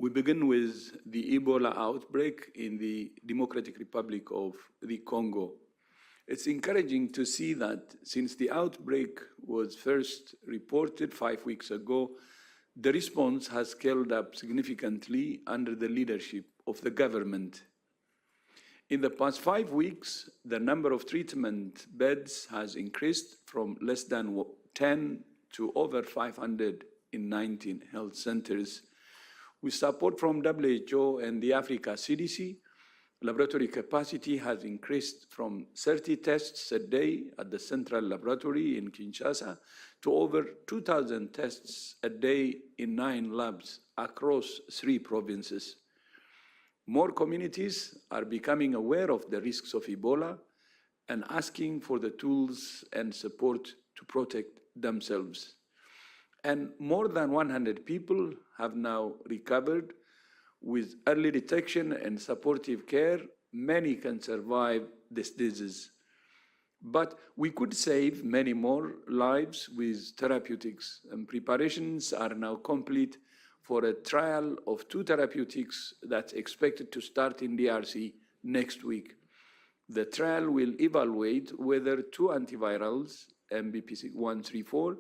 We begin with the Ebola outbreak in the Democratic Republic of the Congo. It's encouraging to see that since the outbreak was first reported 5 weeks ago, the response has scaled up significantly under the leadership of the government. In the past 5 weeks, the number of treatment beds has increased from less than 10 to over 500 in 19 health centers. With support from WHO and the Africa CDC, laboratory capacity has increased from 30 tests a day at the Central Laboratory in Kinshasa to over 2,000 tests a day in 9 labs across 3 provinces. More communities are becoming aware of the risks of Ebola and asking for the tools and support to protect themselves. And more than 100 people have now recovered. With early detection and supportive care, many can survive this disease. But we could save many more lives with therapeutics, and preparations are now complete for a trial of 2 therapeutics that's expected to start in DRC next week. The trial will evaluate whether 2 antivirals, MBP134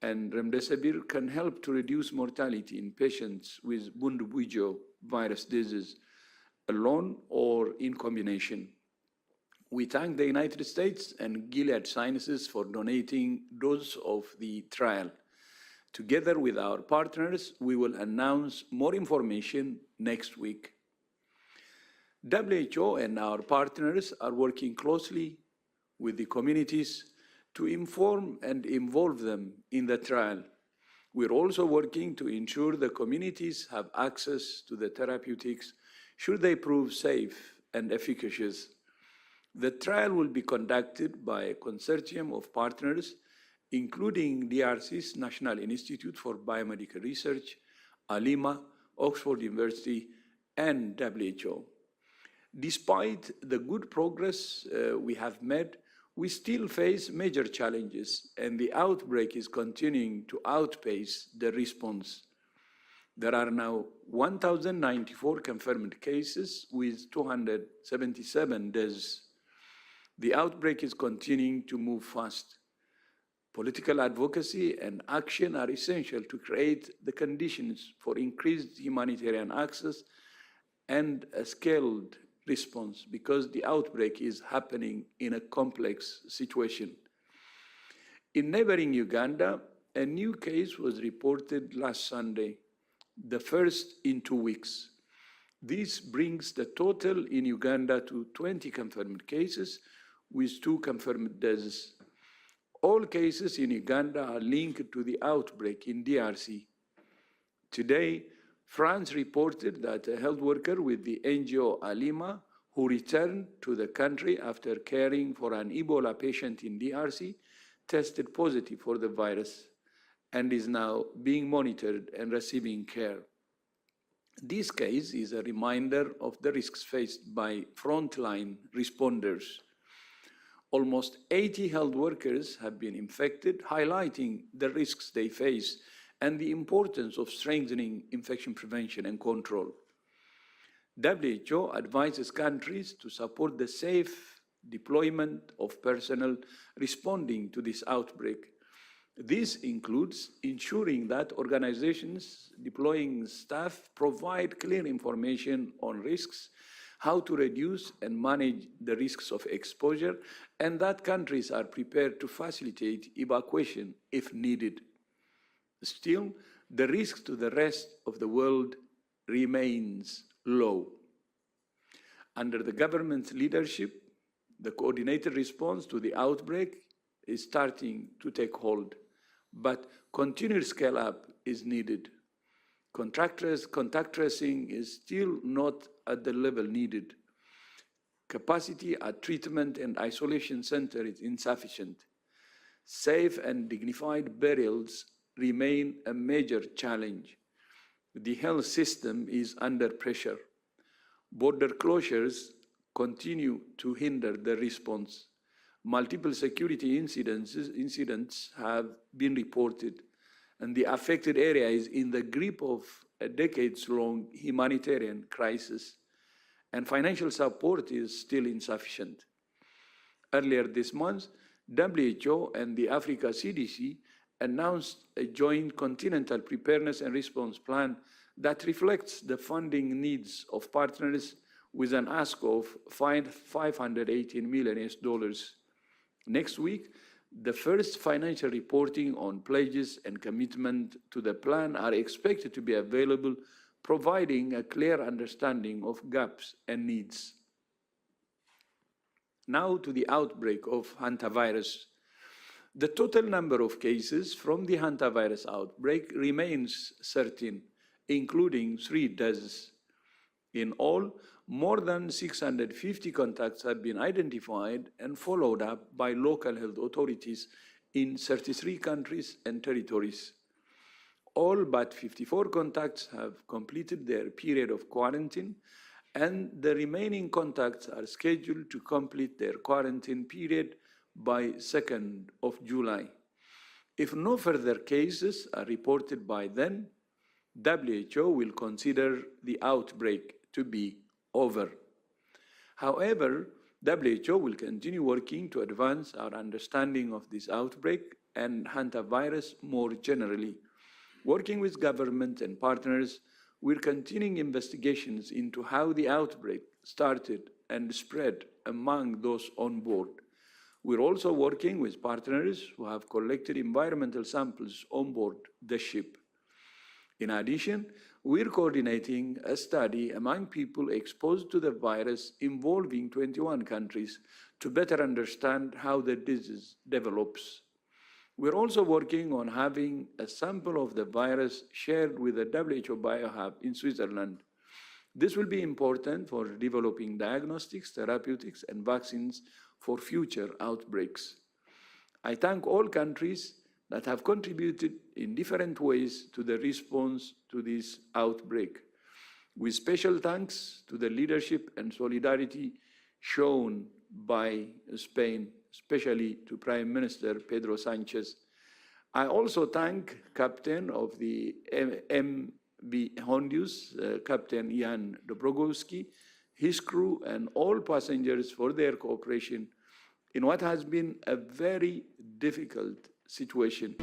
and remdesivir, can help to reduce mortality in patients with Bundibugyo virus disease, alone or in combination. We thank the United States and Gilead Sciences for donating doses of the trial. Together with our partners, we will announce more information next week. WHO and our partners are working closely with the communities to inform and involve them in the trial. We're also working to ensure the communities have access to the therapeutics should they prove safe and efficacious. The trial will be conducted by a consortium of partners, including DRC's National Institute for Biomedical Research, ALIMA, Oxford University, and WHO. Despite the good progress we have made, we still face major challenges, and the outbreak is continuing to outpace the response. There are now 1,094 confirmed cases with 277 deaths. The outbreak is continuing to move fast. Political advocacy and action are essential to create the conditions for increased humanitarian access and a scaled response, because the outbreak is happening in a complex situation. In neighboring Uganda, a new case was reported last Sunday, the first in 2 weeks. This brings the total in Uganda to 20 confirmed cases with 2 confirmed deaths. All cases in Uganda are linked to the outbreak in DRC. Today, France reported that a health worker with the NGO Alima, who returned to the country after caring for an Ebola patient in DRC, tested positive for the virus and is now being monitored and receiving care. This case is a reminder of the risks faced by frontline responders. Almost 80 health workers have been infected, highlighting the risks they face and the importance of strengthening infection prevention and control. WHO advises countries to support the safe deployment of personnel responding to this outbreak. This includes ensuring that organizations deploying staff provide clear information on risks, how to reduce and manage the risks of exposure, and that countries are prepared to facilitate evacuation if needed. Still, the risk to the rest of the world remains low. Under the government's leadership, the coordinated response to the outbreak is starting to take hold, but continued scale-up is needed. Contact tracing is still not at the level needed. Capacity at treatment and isolation centers is insufficient. Safe and dignified burials remain a major challenge. The health system is under pressure. Border closures continue to hinder the response. Multiple security incidents have been reported, and the affected area is in the grip of a decades-long humanitarian crisis, and financial support is still insufficient. Earlier this month, WHO and the Africa CDC announced a joint continental preparedness and response plan that reflects the funding needs of partners with an ask of $518 million. Next week, the first financial reporting on pledges and commitment to the plan are expected to be available, providing a clear understanding of gaps and needs. Now to the outbreak of hantavirus. The total number of cases from the hantavirus outbreak remains 13, including 3 deaths. In all, more than 650 contacts have been identified and followed up by local health authorities in 33 countries and territories. All but 54 contacts have completed their period of quarantine, and the remaining contacts are scheduled to complete their quarantine period by 2nd of July. If no further cases are reported by then, WHO will consider the outbreak to be over. However, WHO will continue working to advance our understanding of this outbreak and hantavirus more generally. Working with government and partners, we're continuing investigations into how the outbreak started and spread among those on board. We're also working with partners who have collected environmental samples on board the ship. In addition, we're coordinating a study among people exposed to the virus involving 21 countries to better understand how the disease develops. We're also working on having a sample of the virus shared with the WHO Biohub in Switzerland. This will be important for developing diagnostics, therapeutics, and vaccines for future outbreaks. I thank all countries that have contributed in different ways to the response to this outbreak, with special thanks to the leadership and solidarity shown by Spain, especially to Prime Minister Pedro Sanchez. I also thank Captain of the MV Hondius, Captain Jan Dobrogowski, his crew, and all passengers for their cooperation in what has been a very difficult situation.